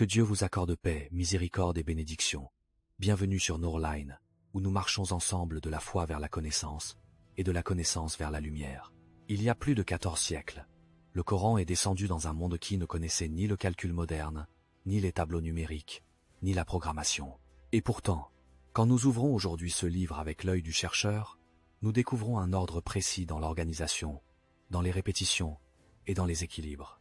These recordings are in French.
Que Dieu vous accorde paix, miséricorde et bénédiction. Bienvenue sur Nourline, où nous marchons ensemble de la foi vers la connaissance, et de la connaissance vers la lumière. Il y a plus de 14 siècles, le Coran est descendu dans un monde qui ne connaissait ni le calcul moderne, ni les tableaux numériques, ni la programmation. Et pourtant, quand nous ouvrons aujourd'hui ce livre avec l'œil du chercheur, nous découvrons un ordre précis dans l'organisation, dans les répétitions et dans les équilibres.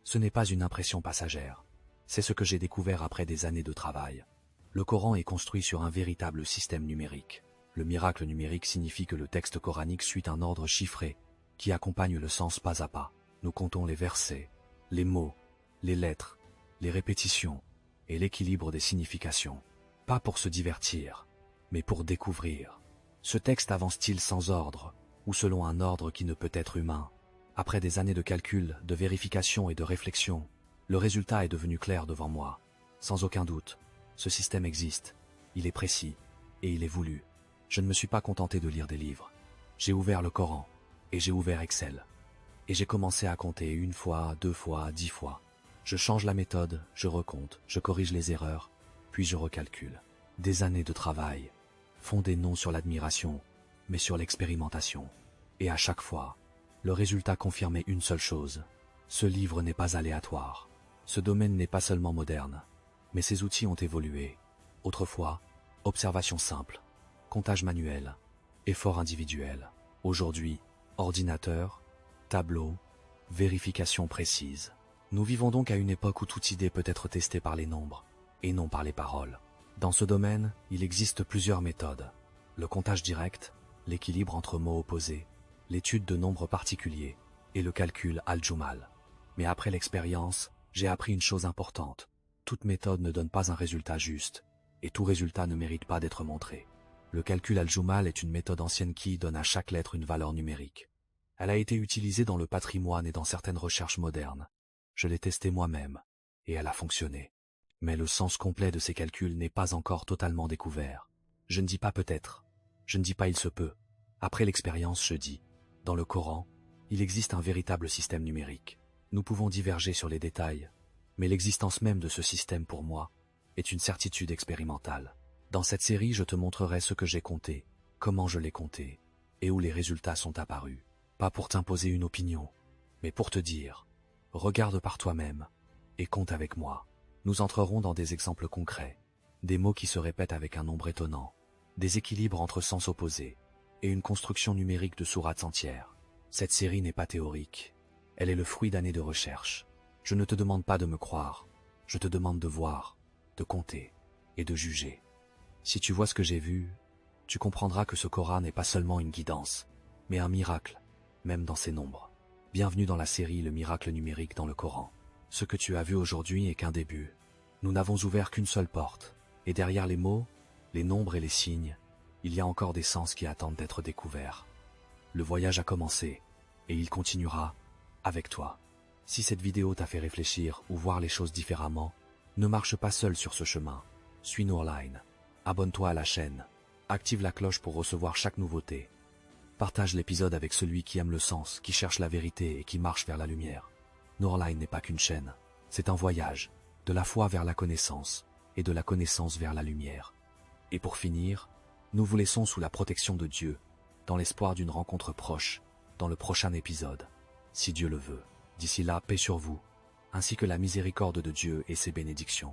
Ce n'est pas une impression passagère. C'est ce que j'ai découvert après des années de travail. Le Coran est construit sur un véritable système numérique. Le miracle numérique signifie que le texte coranique suit un ordre chiffré, qui accompagne le sens pas à pas. Nous comptons les versets, les mots, les lettres, les répétitions et l'équilibre des significations. Pas pour se divertir, mais pour découvrir. Ce texte avance-t-il sans ordre, ou selon un ordre qui ne peut être humain? Après des années de calcul, de vérification et de réflexion, le résultat est devenu clair devant moi. Sans aucun doute, ce système existe, il est précis, et il est voulu. Je ne me suis pas contenté de lire des livres. J'ai ouvert le Coran, et j'ai ouvert Excel. Et j'ai commencé à compter 1 fois, 2 fois, 10 fois. Je change la méthode, je recompte, je corrige les erreurs, puis je recalcule. Des années de travail, fondées non sur l'admiration, mais sur l'expérimentation. Et à chaque fois, le résultat confirmait une seule chose. Ce livre n'est pas aléatoire. Ce domaine n'est pas seulement moderne, mais ses outils ont évolué. Autrefois, observation simple, comptage manuel, effort individuel. Aujourd'hui, ordinateur, tableau, vérification précise. Nous vivons donc à une époque où toute idée peut être testée par les nombres, et non par les paroles. Dans ce domaine, il existe plusieurs méthodes. Le comptage direct, l'équilibre entre mots opposés, l'étude de nombres particuliers, et le calcul al-Jumal. Mais après l'expérience, j'ai appris une chose importante. Toute méthode ne donne pas un résultat juste, et tout résultat ne mérite pas d'être montré. Le calcul al-Jumal est une méthode ancienne qui donne à chaque lettre une valeur numérique. Elle a été utilisée dans le patrimoine et dans certaines recherches modernes. Je l'ai testée moi-même, et elle a fonctionné. Mais le sens complet de ces calculs n'est pas encore totalement découvert. Je ne dis pas peut-être, je ne dis pas il se peut. Après l'expérience, je dis, dans le Coran, il existe un véritable système numérique. Nous pouvons diverger sur les détails, mais l'existence même de ce système pour moi est une certitude expérimentale. Dans cette série, je te montrerai ce que j'ai compté, comment je l'ai compté, et où les résultats sont apparus. Pas pour t'imposer une opinion, mais pour te dire, regarde par toi-même, et compte avec moi. Nous entrerons dans des exemples concrets, des mots qui se répètent avec un nombre étonnant, des équilibres entre sens opposés, et une construction numérique de sourates entières. Cette série n'est pas théorique, elle est le fruit d'années de recherche. Je ne te demande pas de me croire, je te demande de voir, de compter, et de juger. Si tu vois ce que j'ai vu, tu comprendras que ce Coran n'est pas seulement une guidance, mais un miracle, même dans ses nombres. Bienvenue dans la série Le miracle numérique dans le Coran. Ce que tu as vu aujourd'hui est qu'un début. Nous n'avons ouvert qu'une seule porte, et derrière les mots, les nombres et les signes, il y a encore des sens qui attendent d'être découverts. Le voyage a commencé, et il continuera, avec toi. Si cette vidéo t'a fait réfléchir ou voir les choses différemment, ne marche pas seul sur ce chemin. Suis Nourline. Abonne-toi à la chaîne. Active la cloche pour recevoir chaque nouveauté. Partage l'épisode avec celui qui aime le sens, qui cherche la vérité et qui marche vers la lumière. Nourline n'est pas qu'une chaîne, c'est un voyage, de la foi vers la connaissance, et de la connaissance vers la lumière. Et pour finir, nous vous laissons sous la protection de Dieu, dans l'espoir d'une rencontre proche, dans le prochain épisode, si Dieu le veut. D'ici là, paix sur vous, ainsi que la miséricorde de Dieu et ses bénédictions.